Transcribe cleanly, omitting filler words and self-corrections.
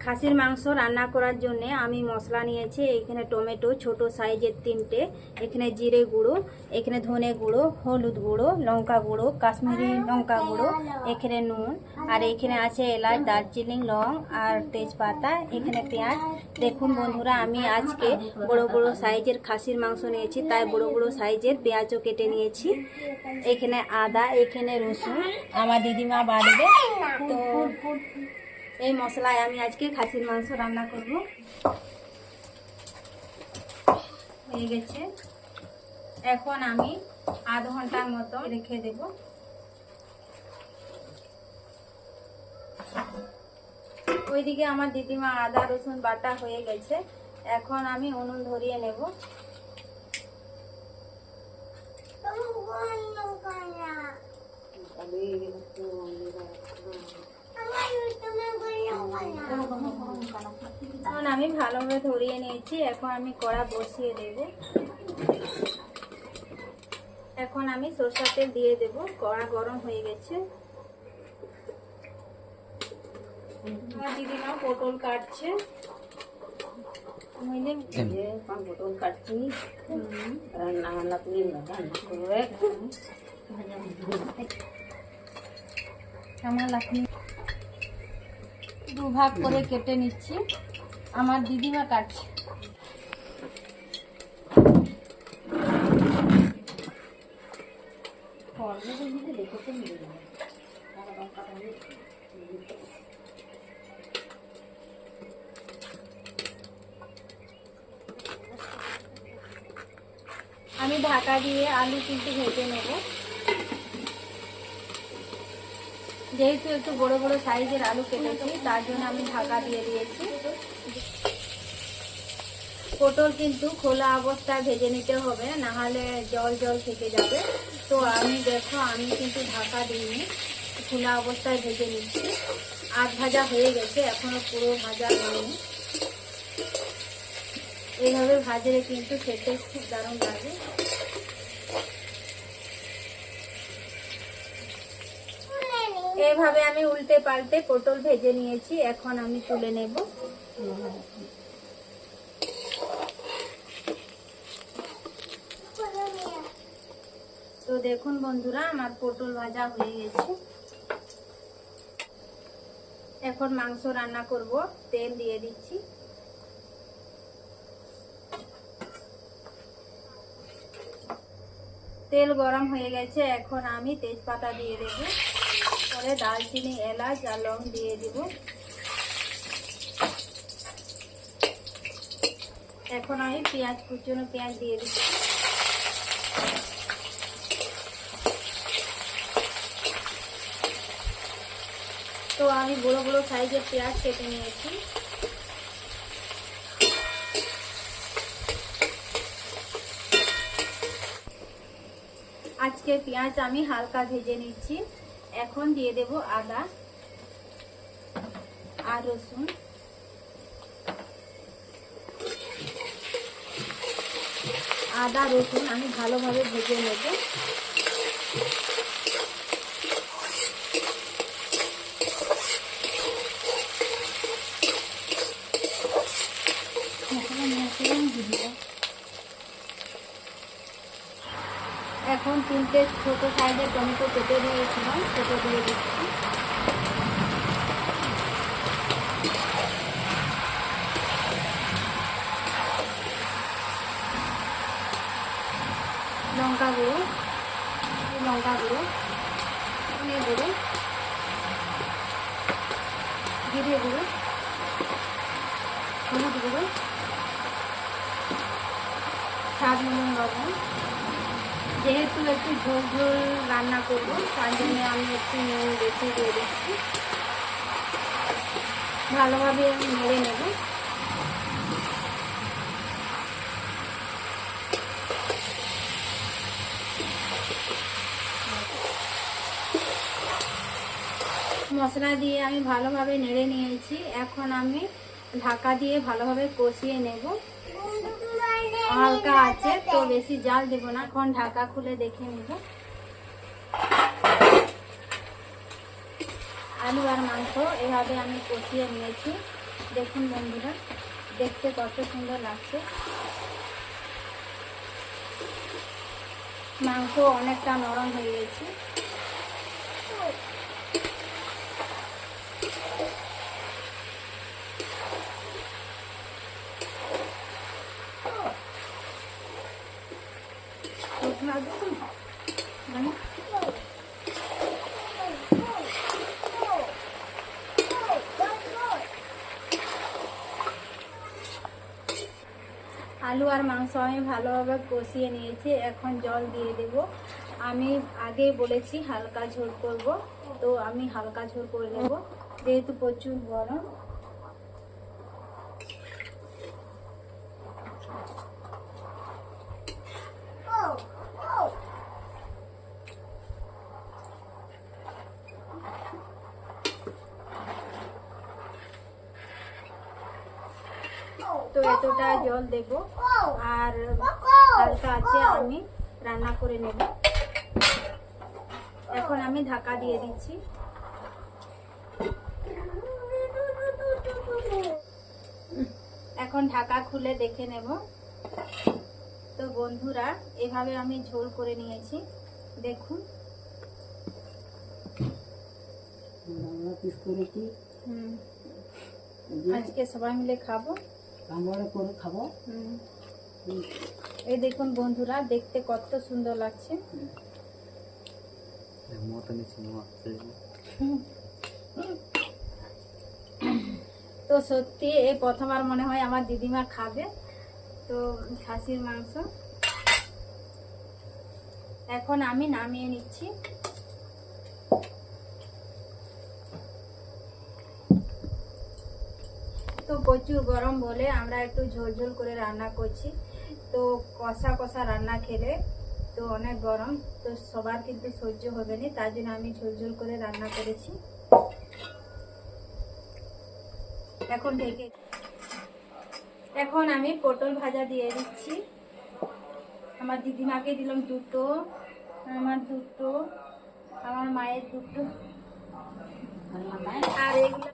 খাসির মাংস রান্না করার জন্য আমি মশলা নিয়েছি। এখানে টমেটো ছোট সাইজের 3টে, এখানে জিরে গুঁড়ো, এখানে ধনে গুঁড়ো, হলুদ গুঁড়ো, লঙ্কা গুঁড়ো, কাশ্মীরি লঙ্কা গুঁড়ো, এখানে নুন, আর এখানে আছে এলাচ, দারচিনি, লং আর তেজপাতা, এখানে পেঁয়াজ। দেখুন বন্ধুরা, আমি আজকে বড় বড় সাইজের খাসির মাংস নিয়েছি, তাই বড় বড় সাইজের পেঁয়াজও কেটে নিয়েছি। এখানে আদা, এখানে রসুন আমার দিদিমা বাড়বে, তো এই মশলায় আমি আজকে খাসির মাংস রান্না করব। হয়ে গেছে, এখন আমি আধ ঘন্টার মতো রেখে দেব। ওইদিকে আমার দিদিমা আদা রসুন বাটা হয়ে গেছে, এখন আমি উনুন ধরিয়ে নেব। এখন আমি ভালোভাবে ধরিয়ে নিয়েছি, এখন আমি কড়া বসিয়ে দেব। এখন আমি সরষের তেল দিয়ে দেব, কড়া গরম হয়ে গেছে। আমার দিদিমা পটল কাটছে, পটল কাটছি, রান্না বান্না করে রান্না করবে। আমার লাখনি দুভাগ করে কেটে নিচ্ছি, আমার দিদিমা কাটছে। আমি ঢাকা দিয়ে আলু কিন্তু ভেজে নেব। যেহেতু একটু বড় বড় সাইজের আলু কেটেছি, তার জন্য আমি ঢাকা দিয়ে দিয়েছি। পটল কিন্তু খোলা অবস্থায় ভেজে নিতে হবে, না হলে জল জল থেকে যাবে। তো আমি দেখো, আমি কিন্তু ঢাকা দিইনি, খোলা অবস্থায় ভেজে নিচ্ছি। আধ ভাজা হয়ে গেছে, এখনো পুরো ভাজা হয়নি। এইভাবে ভাজলে কিন্তু খেতে খুব দারুণ লাগে। এইভাবে আমি উল্টে পাল্টে পটল ভেজে নিয়েছি, এখন আমি তুলে নেব। তো দেখুন বন্ধুরা, আমার পটল ভাজা হয়ে গেছে। এখন মাংস রান্না করব, তেল দিয়ে দিচ্ছি। তেল গরম হয়ে গেছে, এখন আমি তেজপাতা দিয়ে দেব, পরে দারচিনি, এলাচ আর লং দিয়ে দেব। এখন আমি পেঁয়াজ কুচনো পেঁয়াজ দিয়ে দিচ্ছি। তো আমি বড় বড় সাইজের পেঁয়াজ কেটে নিয়েছি। আজকে পেঁয়াজ আমি হালকা ভেজে নিচ্ছি। এখন দিয়ে দেব আদা আর রসুন। আদা রসুন আমি ভালোভাবে ভেজে নেব। এখন 3টে ছোট সাইজের টমেটো কেটে দিয়েছিলাম, সেটা দিয়ে দিচ্ছি। লঙ্কা গুঁড়ো, লঙ্কা গুঁড়ো, ধনে গুঁড়ো, জিরে গুঁড়ো, হলুদ গুঁড়ো, স্বাদ মতন লবণ। যেহেতু একটু ঝোল ঝোল রান্না করবো, তার জন্য আমি একটু নুন বেশি দিয়ে দিচ্ছি। ভালোভাবে আমি নেড়ে নেব। মশলা দিয়ে আমি ভালোভাবে নেড়ে নিয়েছি, এখন আমি ঢাকা দিয়ে ভালোভাবে কষিয়ে নেব। হালকা আছে, তো বেশি জাল দেব না। এখন ঢাকা খুলে দেখে নেব। আলু আর মাংস এভাবে আমি কষিয়ে নিয়েছি। দেখুন বন্ধুরা, দেখতে কত সুন্দর লাগছে। মাংস অনেকটা নরম হয়ে গেছে। আলু আর মাংস আমি ভালোভাবে কষিয়ে নিয়েছি, এখন জল দিয়ে দেব। আমি আগেই বলেছি হালকা ঝোল করব, তো আমি হালকা ঝোল করে দেব, যেহেতু প্রচুর গরম। তো এতটা জল দেব, আর হালকা আছে আমি রান্না করে নেব। এখন আমি ঢাকা দিয়ে দিচ্ছি। এখন ঢাকা খুলে দেখে নেব। তো বন্ধুরা, এভাবে আমি ঝোল করে নিয়েছি, দেখুন। আজকে সবাই মিলে খাবো। এই দেখুন বন্ধুরা, দেখতে কত সুন্দর লাগছে। তো সত্যি এই প্রথমবার মনে হয় আমার দিদিমা খাবে। তো খাসির মাংস এখন আমি নামিয়ে নিচ্ছি। তো প্রচুর গরম বলে আমরা একটু ঝোল ঝোল করে রান্না করছি। তো কষা কষা রান্না খেলে তো অনেক গরম, তো সবার কিন্তু সহ্য হবে না, তার জন্য আমি ঝোল ঝোল করে রান্না করেছি। এখন আমি পটল ভাজা দিয়ে দিচ্ছি। আমার দিদিমাকে দিলাম দুটো, আমার দুটো, আমার মায়ের দুটো, আর এগুলো